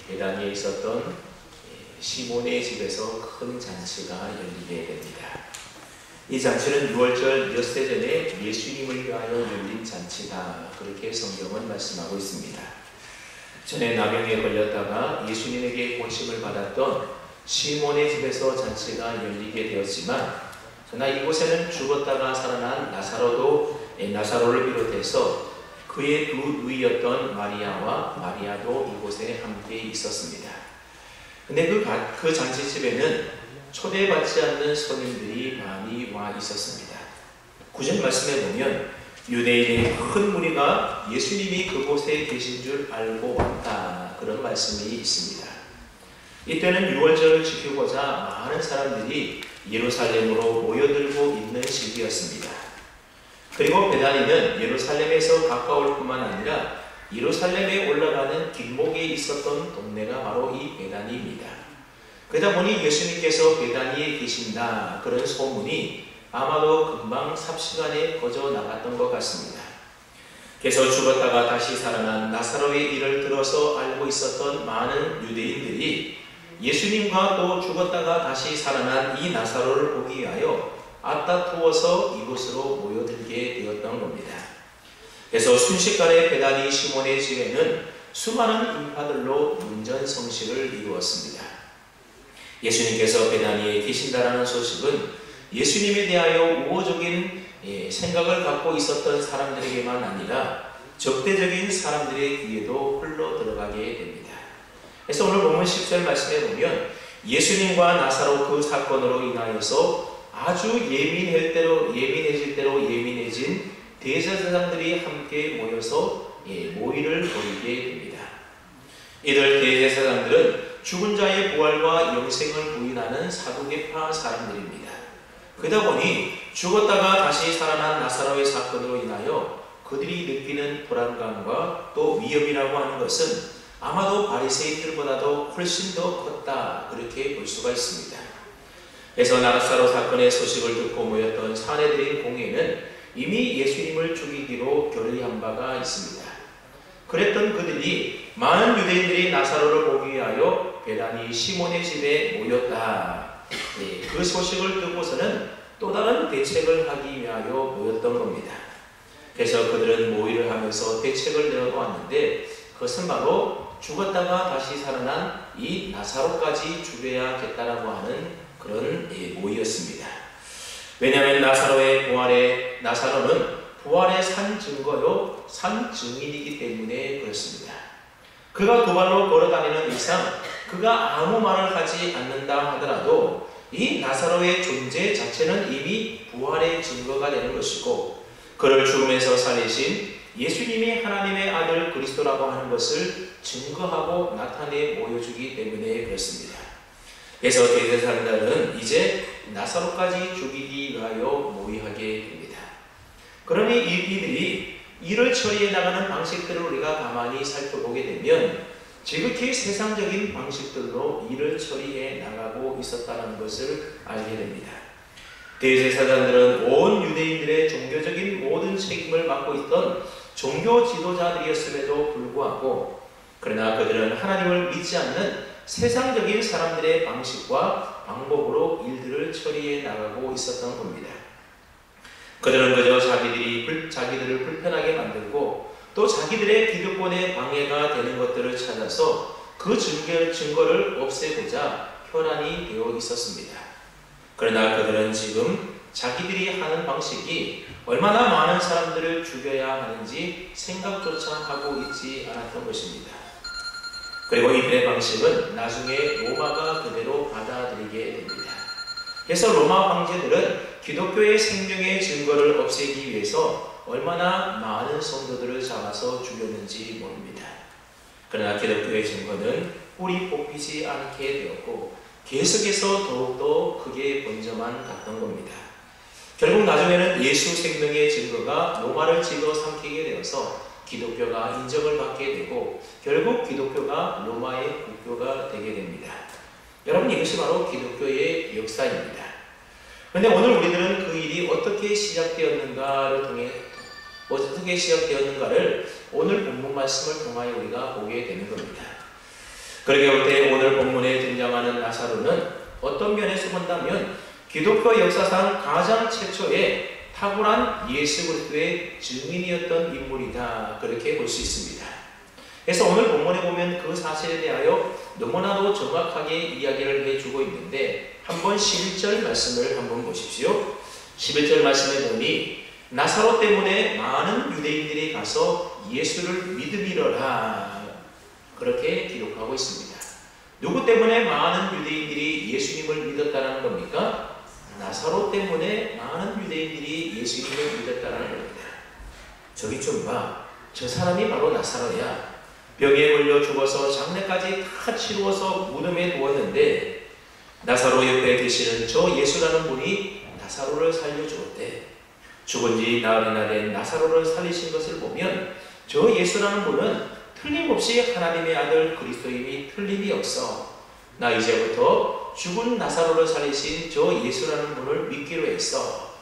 베다니에 있었던 시몬의 집에서 큰 잔치가 열리게 됩니다. 이 잔치는 유월절 엿새 전에 예수님을 위하여 열린 잔치다, 그렇게 성경은 말씀하고 있습니다. 전에 나병에 걸렸다가 예수님에게 고침을 받았던 시몬의 집에서 잔치가 열리게 되었지만, 그러나 이곳에는 죽었다가 살아난 나사로를 비롯해서 그의 두 누이였던 마리아와 마리아도 이곳에 함께 있었습니다. 근데 그 잔치집에는 초대받지 않는 손님들이 많이 와 있었습니다. 구절 말씀에 보면 유대인의 큰 무리가 예수님이 그곳에 계신 줄 알고 왔다, 그런 말씀이 있습니다. 이때는 유월절을 지키고자 많은 사람들이 예루살렘으로 모여들고 있는 시기였습니다. 그리고 베다니는 예루살렘에서 가까울 뿐만 아니라 예루살렘에 올라가는 길목에 있었던 동네가 바로 이 베다니입니다. 그러다 보니 예수님께서 베다니에 계신다, 그런 소문이 아마도 금방 삽시간에 퍼져 나갔던 것 같습니다. 그래서 죽었다가 다시 살아난 나사로의 일을 들어서 알고 있었던 많은 유대인들이 예수님과 또 죽었다가 다시 살아난 이 나사로를 보기 위하여 앞다투어서 이곳으로 모여들게 되었던 겁니다. 그래서 순식간에 베다니 시몬의 집에는 수많은 인파들로 문전성시를 이루었습니다. 예수님께서 베다니에 계신다라는 소식은 예수님에 대하여 우호적인 생각을 갖고 있었던 사람들에게만 아니라 적대적인 사람들의 귀에도 흘러 들어가게 됩니다. 그래서 오늘 본문 10절 말씀에 보면 예수님과 나사로 그 사건으로 인하여서 아주 예민해질 대로 예민해진 대제사장들이 함께 모여서 모의를 벌이게 됩니다. 이들 대제사장들은 죽은 자의 부활과 영생을 부인하는 사두개파 사람들입니다. 그러다 보니 죽었다가 다시 살아난 나사로의 사건으로 인하여 그들이 느끼는 불안감과 또 위험이라고 하는 것은 아마도 바리새인들보다도 훨씬 더 컸다, 그렇게 볼 수가 있습니다. 그래서 나사로 사건의 소식을 듣고 모였던 사내들인 공회는 이미 예수님을 죽이기로 결의한 바가 있습니다. 그랬던 그들이 많은 유대인들이 나사로를 보기 위하여 베다니 시몬의 집에 모였다, 그 소식을 듣고서는 또 다른 대책을 하기 위하여 모였던 겁니다. 그래서 그들은 모의를 하면서 대책을 내어보았는데 그것은 바로 죽었다가 다시 살아난 이 나사로까지 죽여야겠다라고 하는 그런 모의였습니다. 왜냐하면 나사로는 부활의 산 증거요, 산 증인이기 때문에 그렇습니다. 그가 두 발로 걸어다니는 이상 그가 아무 말을 하지 않는다 하더라도 이 나사로의 존재 자체는 이미 부활의 증거가 되는 것이고, 그를 죽음에서 살리신 예수님이 하나님의 아들 그리스도라고 하는 것을 증거하고 나타내 보여주기 때문에 그렇습니다. 그래서 대제사장들은 이제 나사로까지 죽이기 위하여 모의하게 됩니다. 그러니 이들이 일을 처리해 나가는 방식들을 우리가 가만히 살펴보게 되면 지극히 세상적인 방식들로 일을 처리해 나가고 있었다는 것을 알게 됩니다. 대제사장들은 온 유대인들의 종교적인 모든 책임을 맡고 있던 종교 지도자들이었음에도 불구하고, 그러나 그들은 하나님을 믿지 않는 세상적인 사람들의 방식과 방법으로 일들을 처리해 나가고 있었던 겁니다. 그들은 그저 자기들을 불편하게 만들고 또 자기들의 기득권에 방해가 되는 것들을 찾아서 그 증거를 없애고자 혈안이 되어 있었습니다. 그러나 그들은 지금 자기들이 하는 방식이 얼마나 많은 사람들을 죽여야 하는지 생각조차 하고 있지 않았던 것입니다. 그리고 이들의 방식은 나중에 로마가 그대로 받아들이게 됩니다. 그래서 로마 황제들은 기독교의 생명의 증거를 없애기 위해서 얼마나 많은 성도들을 잡아서 죽였는지 모릅니다. 그러나 기독교의 증거는 뿌리 뽑히지 않게 되었고 계속해서 더욱더 크게 번져만 갔던 겁니다. 결국 나중에는 예수 생명의 증거가 로마를 집어삼키게 되어서 기독교가 인정을 받게 되고 결국 기독교가 로마의 국교가 되게 됩니다. 여러분, 이것이 바로 기독교의 역사입니다. 그런데 오늘 우리들은 그 일이 어떻게 시작되었는가를 오늘 본문 말씀을 통하여 우리가 보게 되는 겁니다. 그러게 볼 때 오늘 본문에 등장하는 나사로는 어떤 면에서 본다면 기독교 역사상 가장 최초의 탁월한 예수 그리스도의 증인이었던 인물이다, 그렇게 볼 수 있습니다. 그래서 오늘 본문에 보면 그 사실에 대하여 너무나도 정확하게 이야기를 해주고 있는데, 한번 11절 말씀을 한번 보십시오. 11절 말씀에 보니 나사로 때문에 많은 유대인들이 가서 예수를 믿으리라, 그렇게 기록하고 있습니다. 누구 때문에 많은 유대인들이 예수님을 믿었다는 겁니까? 나사로 때문에 많은 유대인들이 예수님을 믿었다는 겁니다. 저기 좀 봐, 저 사람이 바로 나사로야. 병에 걸려 죽어서 장례까지 다 치루어서 무덤에 두었는데 나사로 옆에 계시는 저 예수라는 분이 나사로를 살려주었대. 죽은 지 나흘이나 된 나사로를 살리신 것을 보면 저 예수라는 분은 틀림없이 하나님의 아들 그리스도임이 틀림이 없어. 나 이제부터 죽은 나사로를 살리신 저 예수라는 분을 믿기로 했어.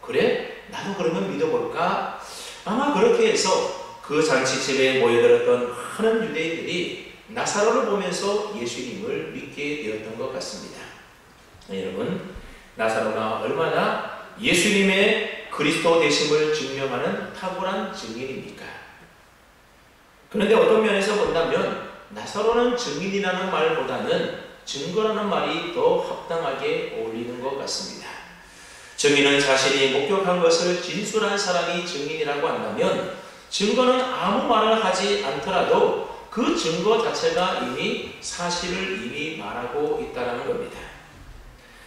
그래? 나도 그러면 믿어볼까? 아마 그렇게 해서 그 잔치집에 모여들었던 많은 유대인들이 나사로를 보면서 예수님을 믿게 되었던 것 같습니다. 여러분, 나사로가 얼마나 예수님의 그리스도 되심을 증명하는 탁월한 증인입니까? 그런데 어떤 면에서 본다면 나사로는 증인이라는 말보다는 증거라는 말이 더 합당하게 어울리는 것 같습니다. 증인은 자신이 목격한 것을 진술한 사람이 증인이라고 한다면, 증거는 아무 말을 하지 않더라도 그 증거 자체가 이미 사실을 이미 말하고 있다는 겁니다.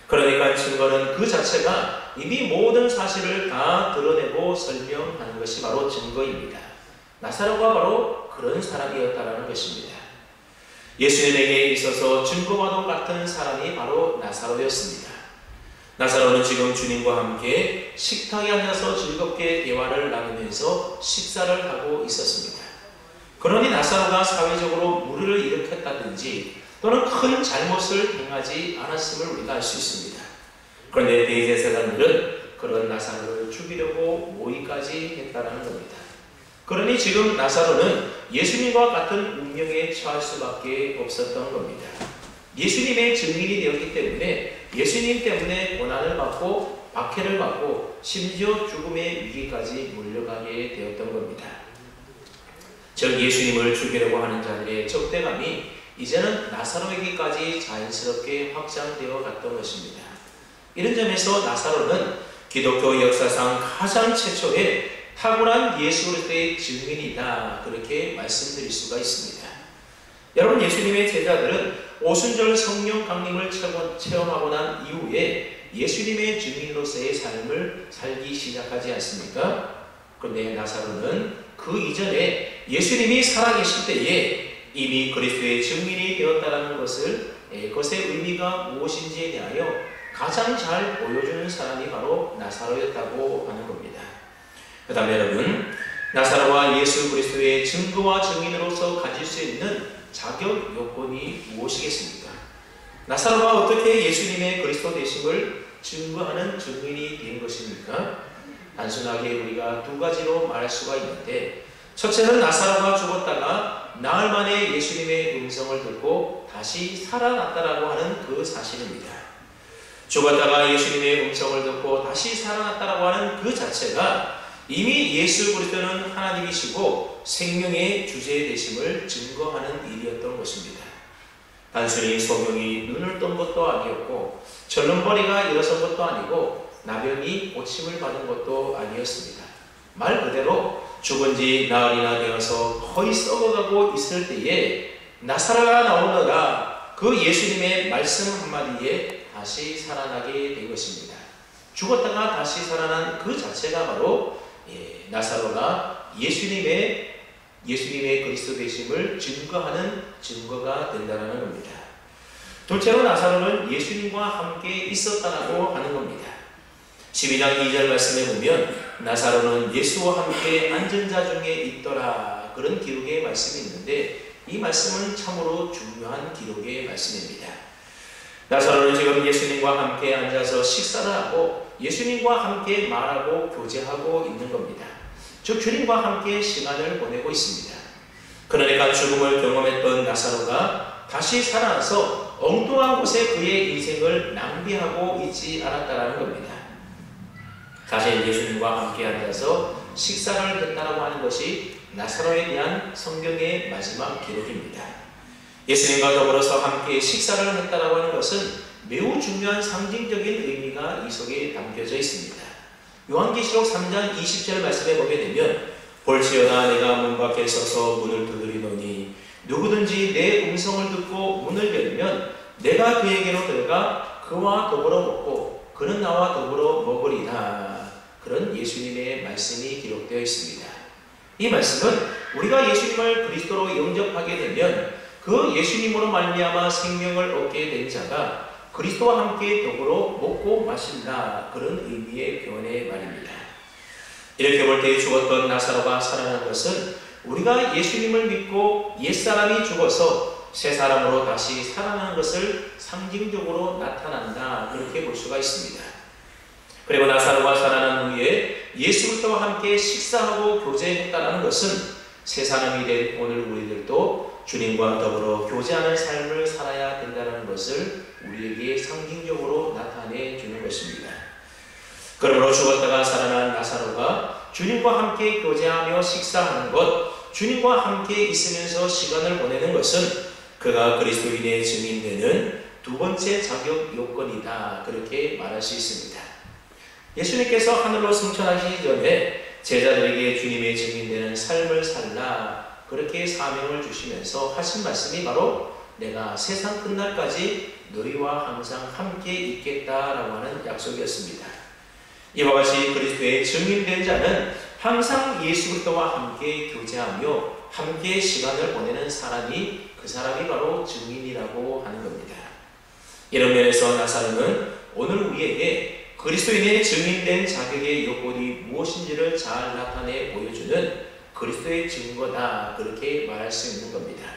그러니까 증거는 그 자체가 이미 모든 사실을 다 드러내고 설명하는 것이 바로 증거입니다. 나사로가 바로 그런 사람이었다는 것입니다. 예수님에게 있어서 증거와도 같은 사람이 바로 나사로였습니다. 나사로는 지금 주님과 함께 식탁에 앉아서 즐겁게 대화를 나누면서 식사를 하고 있었습니다. 그러니 나사로가 사회적으로 무리를 일으켰다든지 또는 큰 잘못을 행하지 않았음을 우리가 알 수 있습니다. 그런데 대제사장들은 그런 나사로를 죽이려고 모의까지 했다는 겁니다. 그러니 지금 나사로는 예수님과 같은 운명에 처할 수밖에 없었던 겁니다. 예수님의 증인이 되었기 때문에 예수님 때문에 고난을 받고 박해를 받고 심지어 죽음의 위기까지 몰려가게 되었던 겁니다. 즉 예수님을 죽이려고 하는 자들의 적대감이 이제는 나사로에게까지 자연스럽게 확장되어 갔던 것입니다. 이런 점에서 나사로는 기독교 역사상 가장 최초의 탁월한 예수 그리스도의 증인이다, 그렇게 말씀드릴 수가 있습니다. 여러분, 예수님의 제자들은 오순절 성령 강림을 체험하고 난 이후에 예수님의 증인으로서의 삶을 살기 시작하지 않습니까? 그런데 나사로는 그 이전에 예수님이 살아계실 때에 이미 그리스도의 증인이 되었다는 것을, 그것의 의미가 무엇인지에 대하여 가장 잘 보여주는 사람이 바로 나사로였다고 하는 겁니다. 그 다음에 여러분, 나사로와 예수 그리스도의 증거와 증인으로서 가질 수 있는 자격 요건이 무엇이겠습니까? 나사로가 어떻게 예수님의 그리스도 되심을 증거하는 증인이 된 것입니까? 단순하게 우리가 두 가지로 말할 수가 있는데, 첫째는 나사로가 죽었다가 나흘 만에 예수님의 음성을 듣고 다시 살아났다라고 하는 그 사실입니다. 죽었다가 예수님의 음성을 듣고 다시 살아났다라고 하는 그 자체가 이미 예수 그리스도는 하나님이시고 생명의 주제 되심을 증거하는 일이었던 것입니다. 단순히 소경이 눈을 뜬 것도 아니었고 절름벌이가 일어선 것도 아니고 나병이 고침을 받은 것도 아니었습니다. 말 그대로 죽은 지 나흘이나 되어서 거의 썩어가고 있을 때에 나사로가 나오너라, 그 예수님의 말씀 한마디에 다시 살아나게 된 것입니다. 죽었다가 다시 살아난 그 자체가 바로 나사로가 예수님의 그리스도 되심을 증거하는 증거가 된다는 겁니다. 둘째로 나사로는 예수님과 함께 있었다라고 하는 겁니다. 12장 2절 말씀에 보면 나사로는 예수와 함께 앉은 자 중에 있더라, 그런 기록의 말씀이 있는데 이 말씀은 참으로 중요한 기록의 말씀입니다. 나사로는 지금 예수님과 함께 앉아서 식사를 하고 예수님과 함께 말하고 교제하고 있는 겁니다. 즉 주님과 함께 시간을 보내고 있습니다. 그러니까 죽음을 경험했던 나사로가 다시 살아나서 엉뚱한 곳에 그의 인생을 낭비하고 있지 않았다는 겁니다. 사실 예수님과 함께 앉아서 식사를 했다라고 하는 것이 나사로에 대한 성경의 마지막 기록입니다. 예수님과 더불어서 함께 식사를 했다라고 하는 것은 매우 중요한 상징적인 의미가 이 속에 담겨져 있습니다. 요한계시록 3장 20절 말씀에 보게 되면 볼지어다 내가 문 밖에 서서 문을 두드리노니 누구든지 내 음성을 듣고 문을 열면 내가 그에게로 들어가 그와 더불어 먹고 그는 나와 더불어 먹으리라. 그런 예수님의 말씀이 기록되어 있습니다. 이 말씀은 우리가 예수님을 그리스도로 영접하게 되면 그 예수님으로 말미암아 생명을 얻게 된 자가 그리스도와 함께 더불어 먹고 마신다. 그런 의미의 교훈의 말입니다. 이렇게 볼 때 죽었던 나사로가 살아난 것은 우리가 예수님을 믿고 옛사람이 죽어서 새 사람으로 다시 살아나는 것을 상징적으로 나타난다. 그렇게 볼 수가 있습니다. 그리고 나사로가 살아난 후에 예수 그리스도와 함께 식사하고 교제했다는 것은 새 사람이 된 오늘 우리들도 주님과 더불어 교제하는 삶을 살아야 된다는 것을 우리에게 상징적으로 나타내 주는 것입니다. 그러므로 죽었다가 살아난 나사로가 주님과 함께 교제하며 식사하는 것, 주님과 함께 있으면서 시간을 보내는 것은 그가 그리스도인의 증인되는 두 번째 자격 요건이다. 그렇게 말할 수 있습니다. 예수님께서 하늘로 승천하시기 전에 제자들에게 주님의 증인되는 삶을 살라 그렇게 사명을 주시면서 하신 말씀이 바로 내가 세상 끝날까지 너희와 항상 함께 있겠다라고 하는 약속이었습니다. 이와 같이 그리스도의 증인된 자는 항상 예수 그리스도와 함께 교제하며 함께 시간을 보내는 사람이 그 사람이 바로 증인이라고 하는 겁니다. 이런 면에서 나사로는 오늘 우리에게 그리스도인의 증인된 자격의 요건이 무엇인지를 잘 나타내 보여주는 그리스도의 증거다. 그렇게 말할 수 있는 겁니다.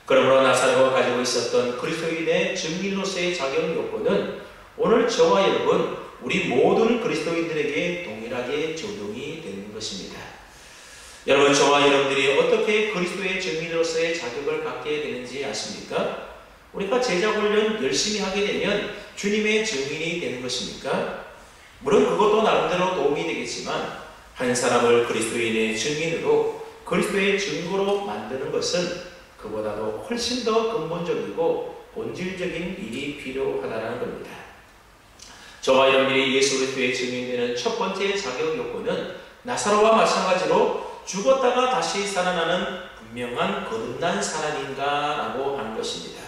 그러므로 나사로가 가지고 있었던 그리스도인의 증인으로서의 자격 요건은 오늘 저와 여러분 우리 모든 그리스도인들에게 동일하게 적용이 되는 것입니다. 여러분 저와 여러분들이 어떻게 그리스도의 증인으로서의 자격을 갖게 되는지 아십니까? 우리가 제자 훈련 열심히 하게 되면 주님의 증인이 되는 것입니까? 물론 그것도 나름대로 도움이 되겠지만 한 사람을 그리스도인의 증인으로 그리스도의 증거로 만드는 것은 그보다도 훨씬 더 근본적이고 본질적인 일이 필요하다는 겁니다. 저와 여러분들이 예수 그리스도의 증인되는 첫 번째 자격 요건은 나사로와 마찬가지로 죽었다가 다시 살아나는 분명한 거듭난 사람인가라고 하는 것입니다.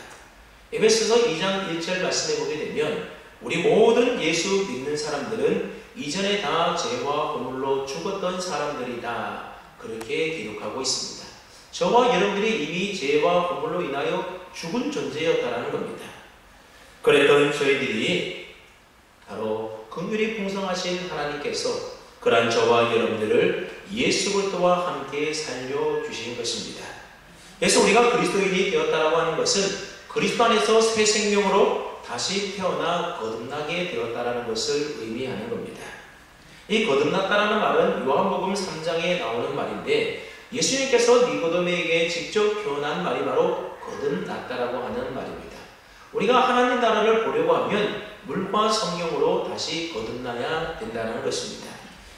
에베소서 2장 1절 말씀에 보게 되면 우리 모든 예수 믿는 사람들은 이전에 다 죄와 허물로 죽었던 사람들이다. 그렇게 기록하고 있습니다. 저와 여러분들이 이미 죄와 허물로 인하여 죽은 존재였다는 겁니다. 그랬던 저희들이 바로 긍휼이 풍성하신 하나님께서 그러한 저와 여러분들을 예수 그리스도와 함께 살려주신 것입니다. 그래서 우리가 그리스도인이 되었다라고 하는 것은 그리스도 안에서 새 생명으로 다시 태어나 거듭나게 되었다라는 것을 의미하는 겁니다. 이 거듭났다라는 말은 요한복음 3장에 나오는 말인데 예수님께서 니고데모에게 직접 표현한 말이 바로 거듭났다라고 하는 말입니다. 우리가 하나님 나라를 보려고 하면 물과 성령으로 다시 거듭나야 된다는 것입니다.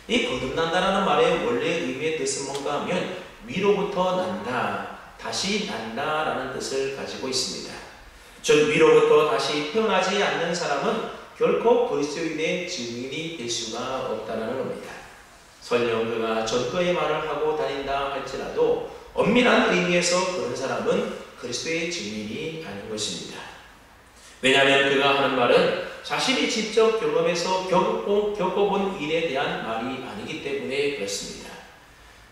이 거듭난다라는 말의 원래 의미의 뜻은 뭔가 하면 위로부터 난다, 다시 난다라는 뜻을 가지고 있습니다. 즉 위로부터 다시 태어나지 않는 사람은 결코 그리스도인의 증인이 될 수가 없다는 겁니다. 설령 그가 전도의 말을 하고 다닌다 할지라도 엄밀한 의미에서 그런 사람은 그리스도의 증인이 아닌 것입니다. 왜냐하면 그가 하는 말은 자신이 직접 경험해서 겪어본 일에 대한 말이 아니기 때문에 그렇습니다.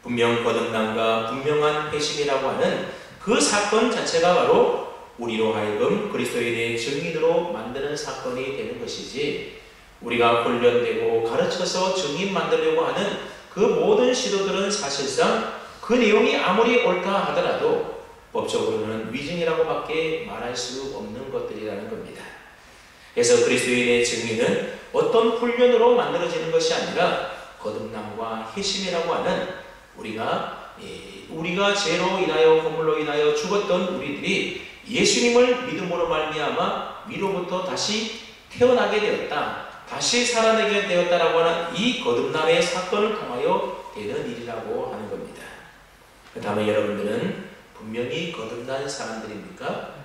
분명 거듭남과 분명한 회심이라고 하는 그 사건 자체가 바로 우리로 하여금 그리스도인의 증인으로 만드는 사건이 되는 것이지 우리가 훈련되고 가르쳐서 증인 만들려고 하는 그 모든 시도들은 사실상 그 내용이 아무리 옳다 하더라도 법적으로는 위증이라고 밖에 말할 수 없는 것들이라는 겁니다. 그래서 그리스도인의 증인은 어떤 훈련으로 만들어지는 것이 아니라 거듭남과 회심이라고 하는 우리가 우리가 죄로 인하여 허물로 인하여 죽었던 우리들이 예수님을 믿음으로 말미암아 위로부터 다시 태어나게 되었다, 다시 살아나게 되었다라고 하는 이 거듭남의 사건을 통하여 되는 일이라고 하는 겁니다. 그 다음에 여러분들은 분명히 거듭난 사람들입니까?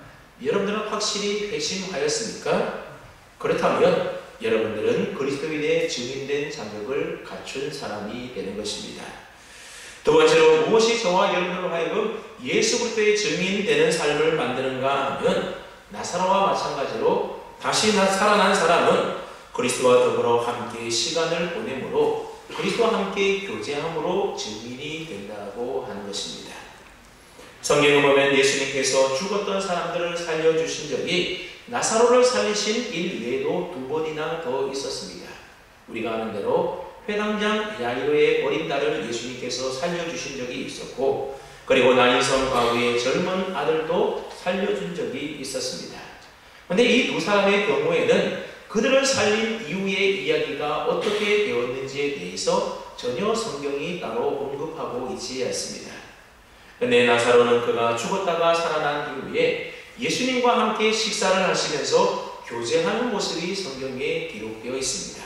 여러분들은 확실히 회심하였습니까? 그렇다면 여러분들은 그리스도인의 증인된 자격을 갖춘 사람이 되는 것입니다. 두 번째로 무엇이 저와 여러분들로 하여금 예수 그리스도의 증인되는 삶을 만드는가 하면 나사로와 마찬가지로 다시 살아난 사람은 그리스도와 더불어 함께 시간을 보내므로 그리스도와 함께 교제함으로 증인이 된다고 하는 것입니다. 성경을 보면 예수님께서 죽었던 사람들을 살려주신 적이 나사로를 살리신 일 외에도 2번이나 더 있었습니다. 우리가 아는 대로 회당장 야이로의 어린 딸을 예수님께서 살려주신 적이 있었고, 그리고 나인성 과부의 젊은 아들도 살려준 적이 있었습니다. 그런데 이 두 사람의 경우에는 그들을 살린 이후의 이야기가 어떻게 되었는지에 대해서 전혀 성경이 따로 언급하고 있지 않습니다. 그런데 나사로는 그가 죽었다가 살아난 이후에 예수님과 함께 식사를 하시면서 교제하는 모습이 성경에 기록되어 있습니다.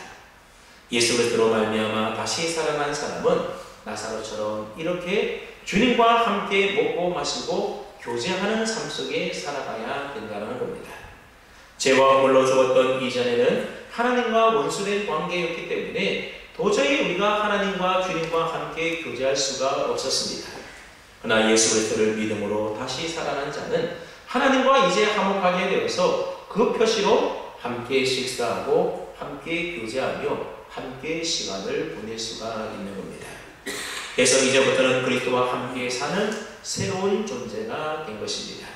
예수 그리스도로 말미암아 다시 살아난 사람은 나사로처럼 이렇게 주님과 함께 먹고 마시고 교제하는 삶 속에 살아가야 된다는 겁니다. 죄와 허물로 죽었던 이전에는 하나님과 원수된 관계였기 때문에 도저히 우리가 하나님과 주님과 함께 교제할 수가 없었습니다. 그러나 예수 그리스도를 믿음으로 다시 살아난 자는 하나님과 이제 화목하게 되어서 그 표시로 함께 식사하고 함께 교제하며 함께 시간을 보낼 수가 있는 겁니다. 그래서 이제부터는 그리스도와 함께 사는 새로운 존재가 된 것입니다.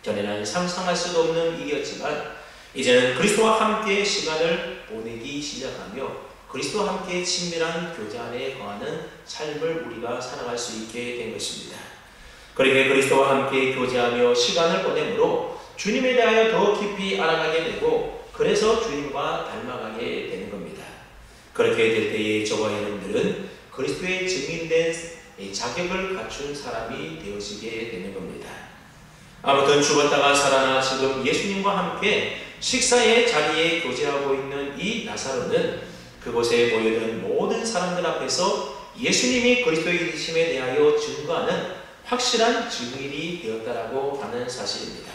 전에는 상상할 수도 없는 일이었지만 이제는 그리스도와 함께 시간을 보내기 시작하며 그리스도와 함께 친밀한 교제 안에 거하는 삶을 우리가 살아갈 수 있게 된 것입니다. 그렇게 그리스도와 함께 교제하며 시간을 보내므로 주님에 대하여 더 깊이 알아가게 되고 그래서 주님과 닮아가게 되는 겁니다. 그렇게 될 때에 저와 여러분들은 그리스도의 증인된 자격을 갖춘 사람이 되어지게 되는 겁니다. 아무튼 죽었다가 살아나 지금 예수님과 함께 식사의 자리에 교제하고 있는 이 나사로는 그곳에 모여든 모든 사람들 앞에서 예수님이 그리스도이심에 대하여 증거하는 확실한 증인이 되었다라고 하는 사실입니다.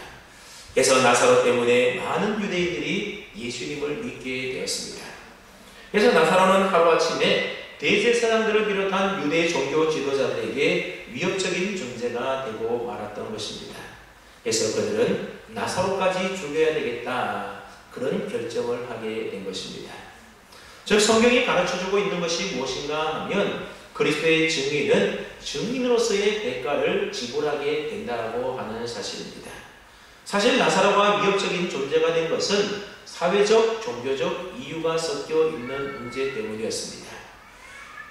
그래서 나사로 때문에 많은 유대인들이 예수님을 믿게 되었습니다. 그래서 나사로는 하루아침에 대제사장들을 비롯한 유대 종교 지도자들에게 위협적인 존재가 되고 말았던 것입니다. 그래서 그들은 나사로까지 죽여야 되겠다, 그런 결정을 하게 된 것입니다. 즉 성경이 가르쳐주고 있는 것이 무엇인가 하면 그리스도의 증인은 증인으로서의 대가를 지불하게 된다고 하는 사실입니다. 사실 나사로가 위협적인 존재가 된 것은 사회적, 종교적 이유가 섞여 있는 문제 때문이었습니다.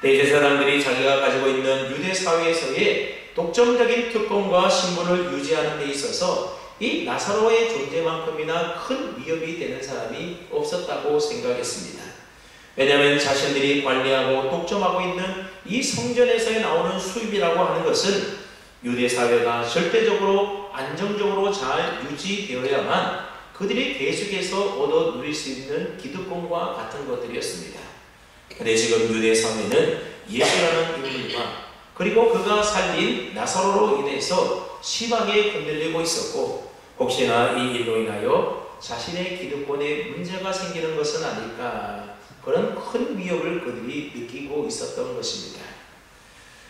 대제사장들이 자기가 가지고 있는 유대 사회에서의 독점적인 특권과 신분을 유지하는 데 있어서 이 나사로의 존재만큼이나 큰 위협이 되는 사람이 없었다고 생각했습니다. 왜냐하면 자신들이 관리하고 독점하고 있는 이 성전에서 나오는 수입이라고 하는 것은 유대 사회가 절대적으로 안정적으로 잘 유지되어야만 그들이 계속해서 얻어 누릴 수 있는 기득권과 같은 것들이었습니다. 그런데 지금 유대 사회는 예수라는 인물과 그리고 그가 살린 나사로로 인해서 심하게 흔들리고 있었고 혹시나 이 일로 인하여 자신의 기득권에 문제가 생기는 것은 아닐까, 그런 큰 위협을 그들이 느끼고 있었던 것입니다.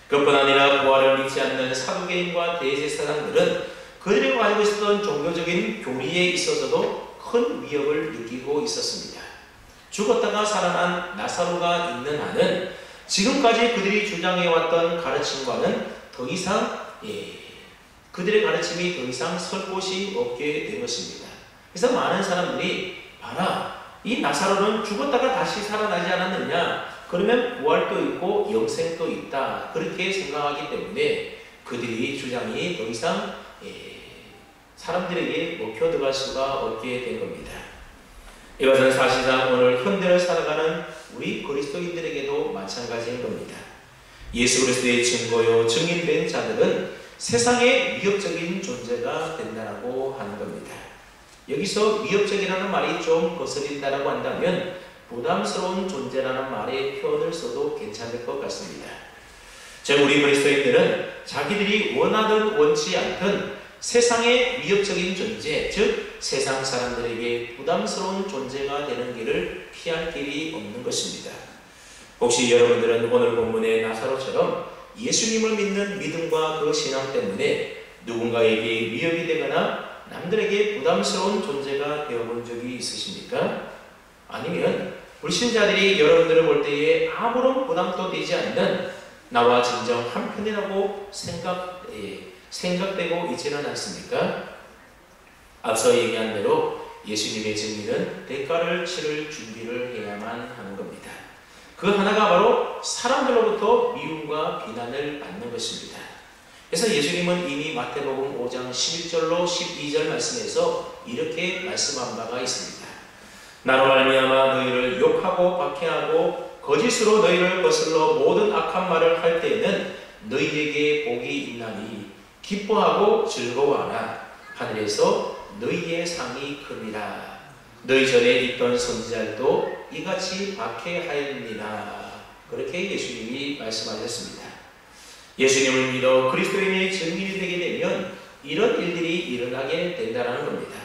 그뿐 아니라 부활을 믿지 않는 사두개인과 대제사장들은 그들이 가지고 있었던 종교적인 교리에 있어서도 큰 위협을 느끼고 있었습니다. 죽었다가 살아난 나사로가 있는 한은 지금까지 그들이 주장해왔던 가르침과는 더 이상 그들의 가르침이 더 이상 설 곳이 없게 된 것입니다. 그래서 많은 사람들이 봐라, 이 나사로는 죽었다가 다시 살아나지 않았느냐, 그러면 부활도 있고 영생도 있다, 그렇게 생각하기 때문에 그들이 주장이 더 이상 사람들에게 먹혀 들어갈 수가 없게 된 겁니다. 이것은 사실상 오늘 현대를 살아가는 우리 그리스도인들에게도 마찬가지인 겁니다. 예수 그리스도의 증거요 증인된 자들은 세상의 위협적인 존재가 된다고 하는 겁니다. 여기서 위협적이라는 말이 좀 거슬린다라고 한다면 부담스러운 존재라는 말의 표현을 써도 괜찮을 것 같습니다. 즉 우리 그리스도인들은 자기들이 원하든 원치 않든 세상의 위협적인 존재, 즉 세상 사람들에게 부담스러운 존재가 되는 길을 피할 길이 없는 것입니다. 혹시 여러분들은 오늘 본문의 나사로처럼 예수님을 믿는 믿음과 그 신앙 때문에 누군가에게 위협이 되거나 남들에게 부담스러운 존재가 되어본 적이 있으십니까? 아니면 불신자들이 여러분들을 볼 때에 아무런 부담도 되지 않는 나와 진정 한편이라고 생각되고 있지는 않습니까? 앞서 얘기한 대로 예수님의 증인은 대가를 치를 준비를 해야만 하는 겁니다. 그 하나가 바로 사람들로부터 미움과 비난을 받는 것입니다. 그래서 예수님은 이미 마태복음 5장 11절로 12절 말씀에서 이렇게 말씀한 바가 있습니다. 나로 말미암아 너희를 욕하고 박해하고 거짓으로 너희를 거슬러 모든 악한 말을 할 때에는 너희에게 복이 있나니 기뻐하고 즐거워하라. 하늘에서 너희의 상이 크니라. 너희 전에 있던 선지자들도 이같이 박해하였느니라. 그렇게 예수님이 말씀하셨습니다. 예수님을 믿어 그리스도인의 증인이 되게 되면 이런 일들이 일어나게 된다는 겁니다.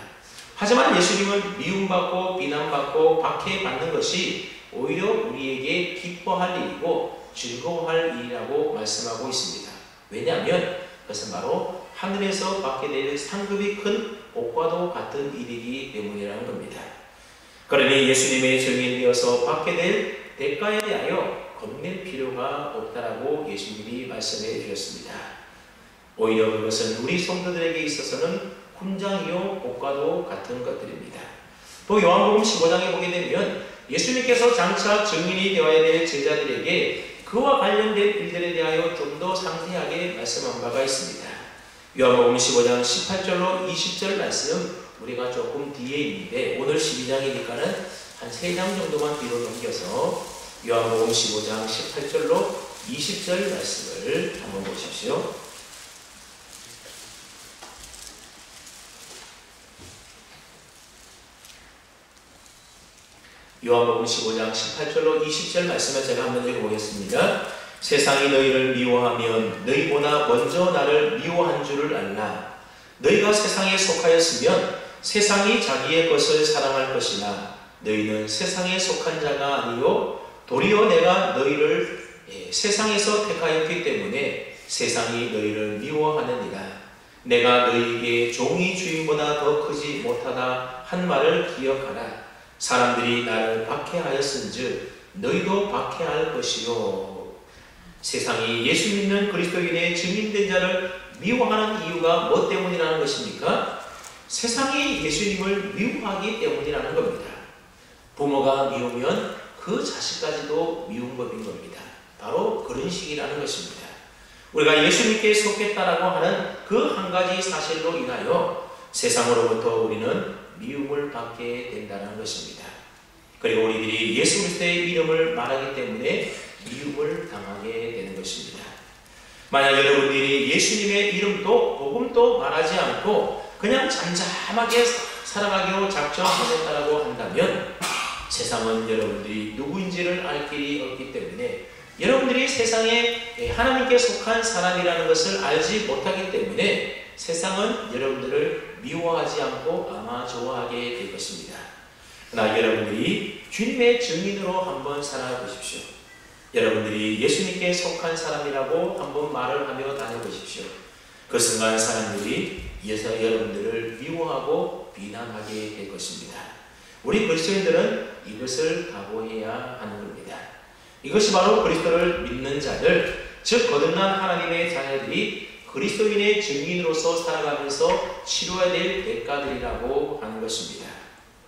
하지만 예수님은 미움받고 비난받고 박해받는 것이 오히려 우리에게 기뻐할 일이고 즐거워할 일이라고 말씀하고 있습니다. 왜냐하면 그것은 바로 하늘에서 받게 될 상급이 큰 복과도 같은 일이기 때문이라는 겁니다. 그러니 예수님의 증인되어서 받게 될 대가에 대하여 겁낼 필요가 없다라고 예수님이 말씀해 주셨습니다. 오히려 그것은 우리 성도들에게 있어서는 훈장이요 복과도 같은 것들입니다. 또 요한복음 15장에 보게 되면 예수님께서 장차 증인이 되어야 될 제자들에게 그와 관련된 일들에 대하여 좀 더 상세하게 말씀한 바가 있습니다. 요한복음 15장 18절로 20절 말씀 우리가 조금 뒤에 있는데 오늘 12장이니까는 한 3장 정도만 뒤로 넘겨서 요한복음 15장 18절로 20절 말씀을 한번 보십시오. 요한복음 15장 18절로 20절 말씀을 제가 한번 읽어보겠습니다. 세상이 너희를 미워하면 너희보다 먼저 나를 미워한 줄을 알라. 너희가 세상에 속하였으면 세상이 자기의 것을 사랑할 것이나 너희는 세상에 속한 자가 아니요 도리어 내가 너희를 세상에서 택하였기 때문에 세상이 너희를 미워하느니라. 내가 너희에게 종이 주인보다 더 크지 못하다 한 말을 기억하라. 사람들이 나를 박해하였은즉 너희도 박해할 것이요. 세상이 예수 믿는 그리스도인의 증인된 자를 미워하는 이유가 뭐 때문이라는 것입니까? 세상이 예수님을 미워하기 때문이라는 겁니다. 부모가 미우면 그 자식까지도 미운 법인 겁니다. 바로 그런 식이라는 것입니다. 우리가 예수님께 속했다라고 하는 그 한 가지 사실로 인하여 세상으로부터 우리는 미움을 받게 된다는 것입니다. 그리고 우리들이 예수 그리스도의 이름을 말하기 때문에 미움을 당하게 되는 것입니다. 만약 여러분들이 예수님의 이름도 복음도 말하지 않고 그냥 잠잠하게 살아가기로 작정하셨다라고 한다면 세상은 여러분들이 누구인지를 알 길이 없기 때문에 여러분들이 세상에 하나님께 속한 사람이라는 것을 알지 못하기 때문에 세상은 여러분들을 미워하지 않고 아마 좋아하게 될 것입니다. 그러나 여러분들이 주님의 증인으로 한번 살아보십시오. 여러분들이 예수님께 속한 사람이라고 한번 말을 하며 다녀보십시오. 그 순간 사람들이 여러분들을 미워하고 비난하게 될 것입니다. 우리 그리스도인들은 이것을 각오해야 하는 겁니다. 이것이 바로 그리스도를 믿는 자들, 즉 거듭난 하나님의 자녀들이 그리스도인의 증인으로서 살아가면서 치러야 될 대가들이라고 하는 것입니다.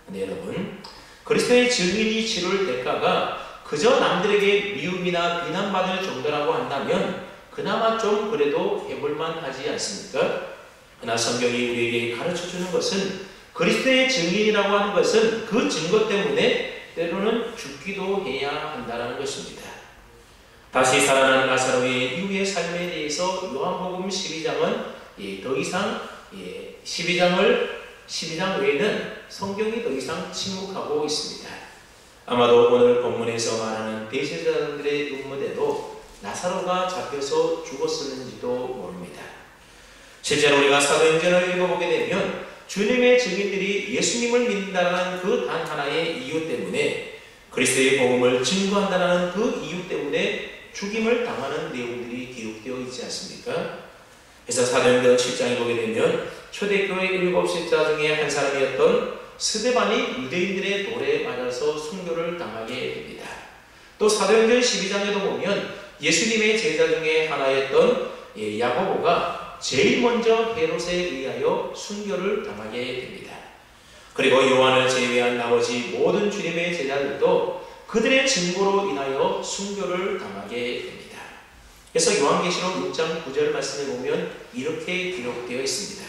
근데 여러분, 그리스도의 증인이 치를 대가가 그저 남들에게 미움이나 비난받을 정도라고 한다면 그나마 좀 그래도 해볼만 하지 않습니까? 그러나 성경이 우리에게 가르쳐주는 것은 그리스도의 증인이라고 하는 것은 그 증거 때문에 때로는 죽기도 해야 한다는 것입니다. 다시 살아난 나사로의 이후의 삶에 대해서 요한복음 12장은 더 이상 12장 외에는 성경이 더 이상 침묵하고 있습니다. 아마도 오늘 본문에서 말하는 대제사장들의 음모대도 나사로가 잡혀서 죽었었는지도 모릅니다. 실제로 우리가 사도행전을 읽어보게 되면 주님의 증인들이 예수님을 믿는다는 그 단 하나의 이유 때문에, 그리스도의 복음을 증거한다는 그 이유 때문에 죽임을 당하는 내용들이 기록되어 있지 않습니까? 그래서 사도행전 7장에 보게 되면 초대교회 7집사 중에 한 사람이었던 스데반이 유대인들의 돌에 맞아서 순교를 당하게 됩니다. 또 사도행전 12장에도 보면 예수님의 제자 중에 하나였던 야고보가 제일 먼저 헤롯에 의하여 순교를 당하게 됩니다. 그리고 요한을 제외한 나머지 모든 주님의 제자들도 그들의 증거로 인하여 순교를 당하게 됩니다. 그래서 요한계시록 6장 9절 말씀에 보면 이렇게 기록되어 있습니다.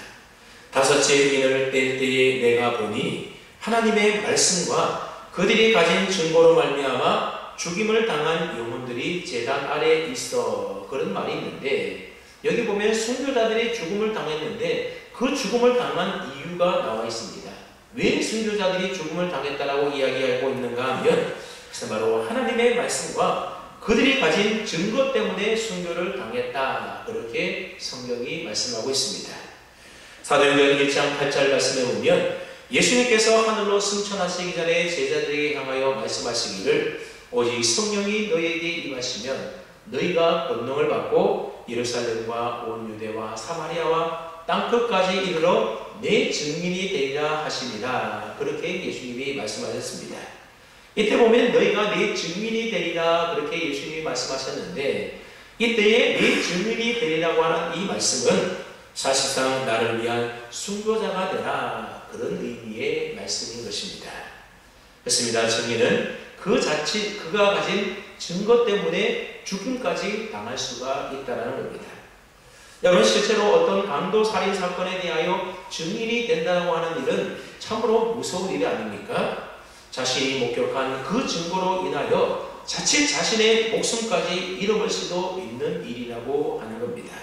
다섯째 인을 뗄 때에 내가 보니 하나님의 말씀과 그들이 가진 증거로 말미암아 죽임을 당한 영혼들이 제단 아래에 있어. 그런 말이 있는데, 여기 보면 순교자들이 죽음을 당했는데 그 죽음을 당한 이유가 나와 있습니다. 왜 순교자들이 죽음을 당했다라고 이야기하고 있는가 하면, 그래서 바로 하나님의 말씀과 그들이 가진 증거 때문에 순교를 당했다, 그렇게 성경이 말씀하고 있습니다. 사도행전 1장 8절 말씀에 보면 예수님께서 하늘로 승천하시기 전에 제자들에게 향하여 말씀하시기를 오직 성령이 너희에게 임하시면 너희가 권능을 받고 예루살렘과 온 유대와 사마리아와 땅끝까지 이르러 내 증인이 되리라 하시니라. 그렇게 예수님이 말씀하셨습니다. 이때 보면 너희가 내 증인이 되리라, 그렇게 예수님이 말씀하셨는데, 이때에 내 증인이 되리라고 하는 이 말씀은 사실상 나를 위한 순교자가 되라, 그런 의미의 말씀인 것입니다. 그렇습니다. 증인은 그가 가진 증거 때문에 죽음까지 당할 수가 있다는 겁니다. 여러분, 실제로 어떤 강도 살인 사건에 대하여 증인이 된다고 하는 일은 참으로 무서운 일이 아닙니까? 자신이 목격한 그 증거로 인하여 자칫 자신의 목숨까지 잃어버릴 수도 있는 일이라고 하는 겁니다.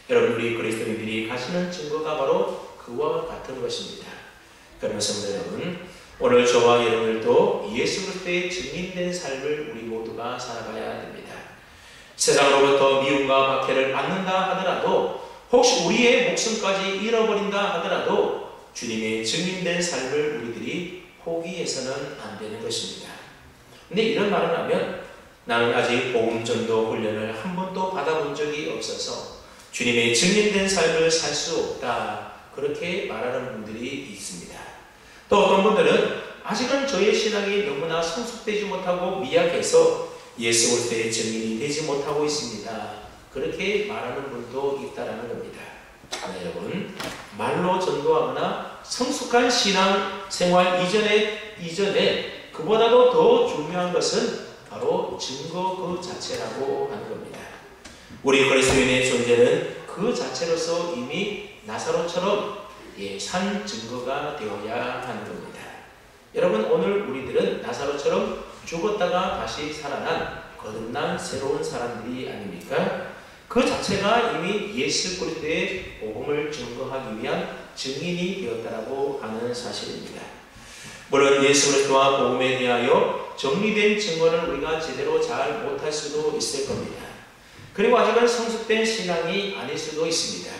여러분, 우리 그리스도인들이 가지는 증거가 바로 그와 같은 것입니다. 그러면서 여러분, 오늘 저와 여러분들도 예수 그리스도의 증인된 삶을 우리 모두가 살아가야 됩니다. 세상으로부터 미움과 박해를 받는다 하더라도, 혹시 우리의 목숨까지 잃어버린다 하더라도 주님의 증인된 삶을 우리들이 포기해서는 안 되는 것입니다. 근데 이런 말을 하면 나는 아직 복음 전도 훈련을 한 번도 받아본 적이 없어서 주님의 증인된 삶을 살 수 없다, 그렇게 말하는 분들이 있습니다. 또 어떤 분들은 아직은 저의 신앙이 너무나 성숙되지 못하고 미약해서 예수 그리스도의 증인이 되지 못하고 있습니다, 그렇게 말하는 분도 있다라는 겁니다. 여러분, 말로 전도하거나 성숙한 신앙 생활 이전에 그보다도 더 중요한 것은 바로 증거 그 자체라고 하는 겁니다. 우리 그리스도인의 존재는 그 자체로서 이미 나사로처럼 산 증거가 되어야 하는 겁니다. 여러분, 오늘 우리들은 나사로처럼 죽었다가 다시 살아난 거듭난 새로운 사람들이 아닙니까? 그 자체가 이미 예수 그리스도의 복음을 증거하기 위한 증인이 되었다라고 하는 사실입니다. 물론 예수 그리스도와 복음에 대하여 정리된 증거를 우리가 제대로 잘 못할 수도 있을 겁니다. 그리고 아직은 성숙된 신앙이 아닐 수도 있습니다.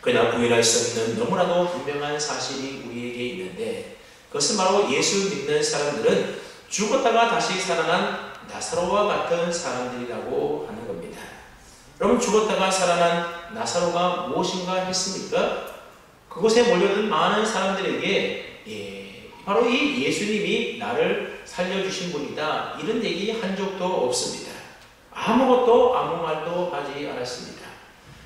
그러나 부인할 수 없는 너무나도 분명한 사실이 우리에게 있는데, 그것은 바로 예수 믿는 사람들은 죽었다가 다시 살아난 나사로와 같은 사람들이라고 하는 겁니다. 여러분, 죽었다가 살아난 나사로가 무엇인가 했습니까? 그곳에 몰려든 많은 사람들에게 바로 이 예수님이 나를 살려주신 분이다, 이런 얘기 한 적도 없습니다. 아무 말도 하지 않았습니다.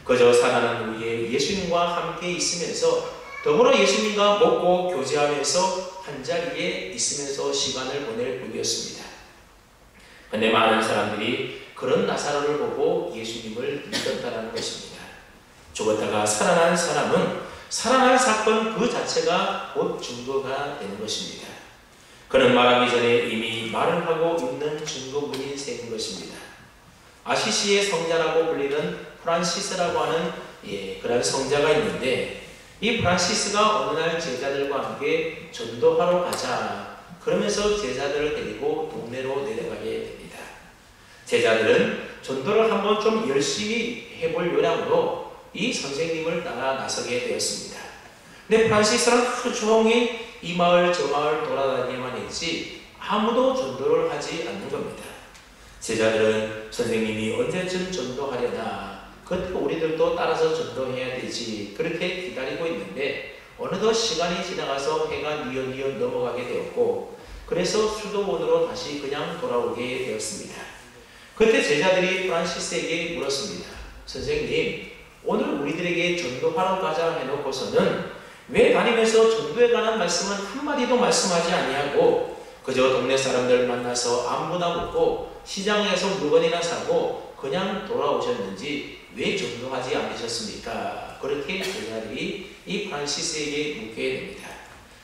그저 살아난 후에 예수님과 함께 있으면서 더불어 예수님과 먹고 교제하면서 한자리에 있으면서 시간을 보낼 뿐이었습니다. 그런데 많은 사람들이 그런 나사로를 보고 예수님을 믿었다는 것입니다. 죽었다가 살아난 사람은 살아난 사건 그 자체가 곧 증거가 되는 것입니다. 그는 말하기 전에 이미 말을 하고 있는 증거문인 셈인 것입니다. 아시시의 성자라고 불리는 프란시스라고 하는 그런 성자가 있는데, 이 프란시스가 어느 날 제자들과 함께 전도하러 가자 그러면서 제자들을 데리고 동네로 내려가게 됩니다. 제자들은 전도를 한번 좀 열심히 해볼 요량으로 이 선생님을 따라 나서게 되었습니다. 근데 프란시스는 하루 종일 이 마을 저 마을 돌아다니기만 했지 아무도 전도를 하지 않는 겁니다. 제자들은 선생님이 언제쯤 전도하려나, 그때 우리들도 따라서 전도해야 되지, 그렇게 기다리고 있는데 어느덧 시간이 지나가서 해가 뉘엿뉘엿 넘어가게 되었고, 그래서 수도원으로 다시 그냥 돌아오게 되었습니다. 그때 제자들이 프란시스에게 물었습니다. 선생님, 오늘 우리들에게 전도하러 가자 해놓고서는 왜 다니면서 전도에 관한 말씀은 한마디도 말씀하지 아니하고 그저 동네 사람들 만나서 안부나 묻고 시장에서 물건이나 사고 그냥 돌아오셨는지 왜 전도하지 않으셨습니까? 그렇게 제자들이 이 프란시스에게 묻게 됩니다.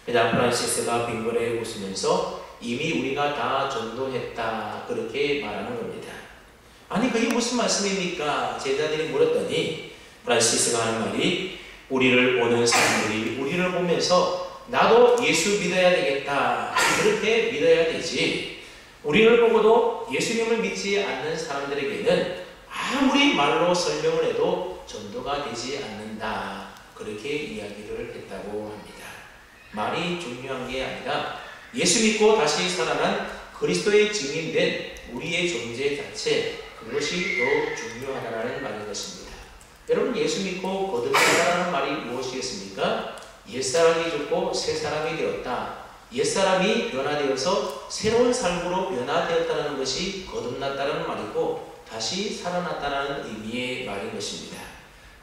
그냥 프란시스가 빙그레 웃으면서 이미 우리가 다 전도했다 그렇게 말하는 겁니다. 아니 그게 무슨 말씀입니까? 제자들이 물었더니 프란시스가 하는 말이, 우리를 보는 사람들이 우리를 보면서 나도 예수 믿어야 되겠다 그렇게 믿어야 되지, 우리를 보고도 예수님을 믿지 않는 사람들에게는 아무리 말로 설명을 해도 전도가 되지 않는다 그렇게 이야기를 했다고 합니다. 말이 중요한 게 아니라 예수 믿고 다시 살아난 그리스도의 증인된 우리의 존재 자체, 그것이 더 중요하다는 말인 것입니다. 여러분, 예수 믿고 거듭나라는 말이 무엇이겠습니까? 옛사람이 죽고 새 사람이 되었다. 옛사람이 변화되어서 새로운 삶으로 변화되었다는 것이 거듭났다는 말이고 다시 살아났다는 의미의 말인 것입니다.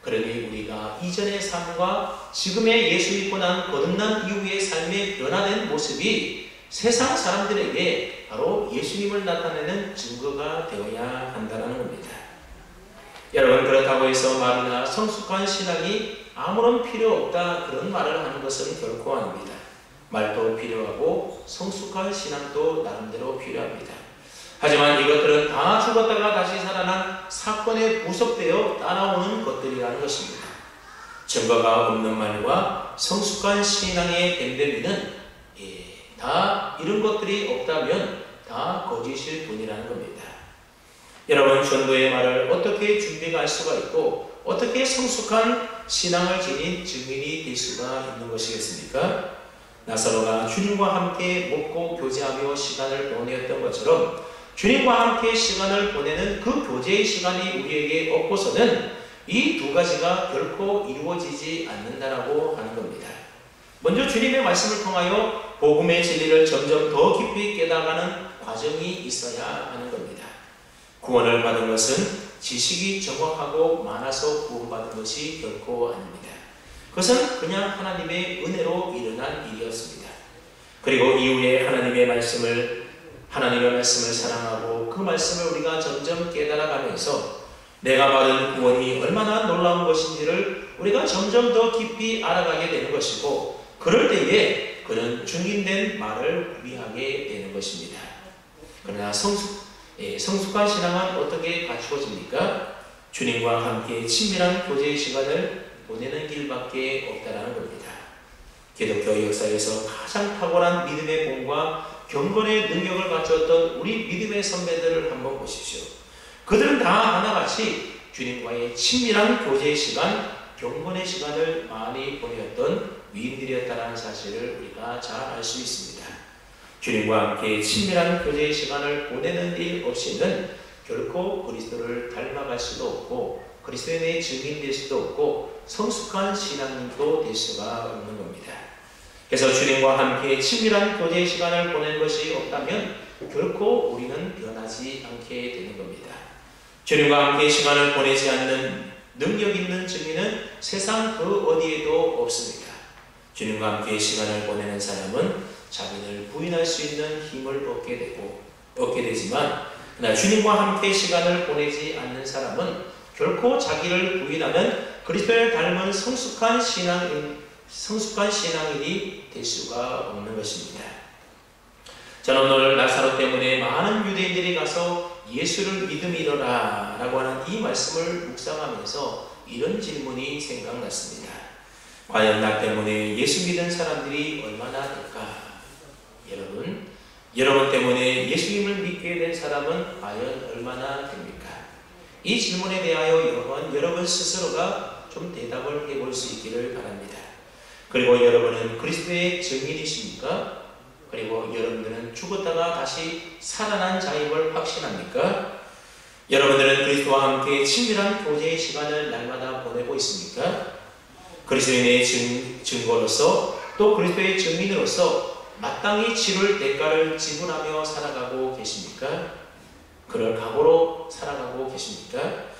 그러니 우리가 이전의 삶과 지금의 예수 믿고 난 거듭난 이후의 삶의 변화된 모습이 세상 사람들에게 바로 예수님을 나타내는 증거가 되어야 한다는 겁니다. 여러분, 그렇다고 해서 말이나 성숙한 신앙이 아무런 필요 없다 그런 말을 하는 것은 결코 아닙니다. 말도 필요하고 성숙한 신앙도 나름대로 필요합니다. 하지만 이것들은 다 죽었다가 다시 살아난 사건에 부속되어 따라오는 것들이라는 것입니다. 증거가 없는 말과 성숙한 신앙의 댐댐이는 다 이런 것들이 없다면 다 거짓일 뿐이라는 겁니다. 여러분, 전도의 말을 어떻게 준비할 수가 있고 어떻게 성숙한 신앙을 지닌 증인이 될 수가 있는 것이겠습니까? 나사로가 주님과 함께 먹고 교제하며 시간을 보내었던 것처럼 주님과 함께 시간을 보내는 그 교제의 시간이 우리에게 없고서는 이 두 가지가 결코 이루어지지 않는다라고 하는 겁니다. 먼저 주님의 말씀을 통하여 복음의 진리를 점점 더 깊이 깨달아가는 과정이 있어야 하는 겁니다. 구원을 받은 것은 지식이 정확하고 많아서 구원받은 것이 결코 아닙니다. 그것은 그냥 하나님의 은혜로 일어난 일이었습니다. 그리고 이후에 하나님의 말씀을 사랑하고 그 말씀을 우리가 점점 깨달아가면서 내가 받은 구원이 얼마나 놀라운 것인지를 우리가 점점 더 깊이 알아가게 되는 것이고, 그럴 때에 그는 증인된 말을 구비하게 되는 것입니다. 그러나 성숙한 신앙은 어떻게 갖추어집니까? 주님과 함께 친밀한 교제의 시간을 보내는 길밖에 없다라는 겁니다. 기독교 역사에서 가장 탁월한 믿음의 본과 경건의 능력을 갖추었던 우리 믿음의 선배들을 한번 보십시오. 그들은 다 하나같이 주님과의 친밀한 교제의 시간, 경건의 시간을 많이 보내었던 위인들이었다는 사실을 우리가 잘 알 수 있습니다. 주님과 함께 친밀한 교제의 시간을 보내는 일 없이는 결코 그리스도를 닮아갈 수도 없고 그리스도인의 증인될 수도 없고 성숙한 신앙인도 될 수가 없는 겁니다. 그래서 주님과 함께 친밀한 교제의 시간을 보낸 것이 없다면 결코 우리는 변하지 않게 되는 겁니다. 주님과 함께 시간을 보내지 않는 능력 있는 증인은 세상 그 어디에도 없습니다. 주님과 함께 시간을 보내는 사람은 자기를 부인할 수 있는 힘을 얻게 되지만, 그러나 주님과 함께 시간을 보내지 않는 사람은 결코 자기를 부인하는 그리스도를 닮은 성숙한 신앙인이 될 수가 없는 것입니다. 저는 오늘 나사로 때문에 많은 유대인들이 가서 예수를 믿음이로라 라고 하는 이 말씀을 묵상하면서 이런 질문이 생각났습니다. 과연 나 때문에 예수 믿은 사람들이 얼마나 될까? 여러분 때문에 예수님을 믿게 된 사람은 과연 얼마나 됩니까? 이 질문에 대하여 여러분 스스로가 좀 대답을 해볼 수 있기를 바랍니다. 그리고 여러분은 그리스도의 증인이십니까? 그리고 여러분들은 죽었다가 다시 살아난 자임을 확신합니까? 여러분들은 그리스도와 함께 친밀한 교제의 시간을 날마다 보내고 있습니까? 그리스도인의 증거로서 또 그리스도의 증인으로서 마땅히 치를 대가를 지불하며 살아가고 계십니까? 그럴 각오로 살아가고 계십니까?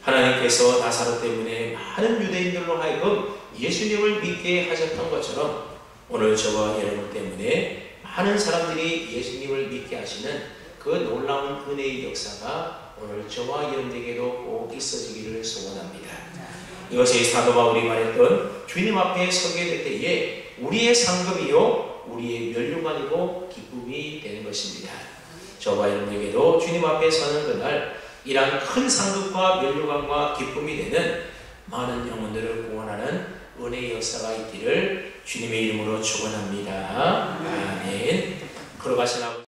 하나님께서 나사로 때문에 많은 유대인들로 하여금 예수님을 믿게 하셨던 것처럼 오늘 저와 여러분 때문에 많은 사람들이 예수님을 믿게 하시는 그 놀라운 은혜의 역사가 오늘 저와 여러분에게도 꼭 있어지기를 소원합니다. 이것이 사도 바울이 말했던 주님 앞에 서게 될 때에 우리의 상급이요 우리의 면류관이고 기쁨이 되는 것입니다. 저와 여러분에게도 주님 앞에 서는 그날 이러한 큰 상급과 면류관과 기쁨이 되는 많은 영혼들을 구원하는 은혜의 역사가 있기를 주님의 이름으로 축원합니다. 아멘. 걸어가신 아버지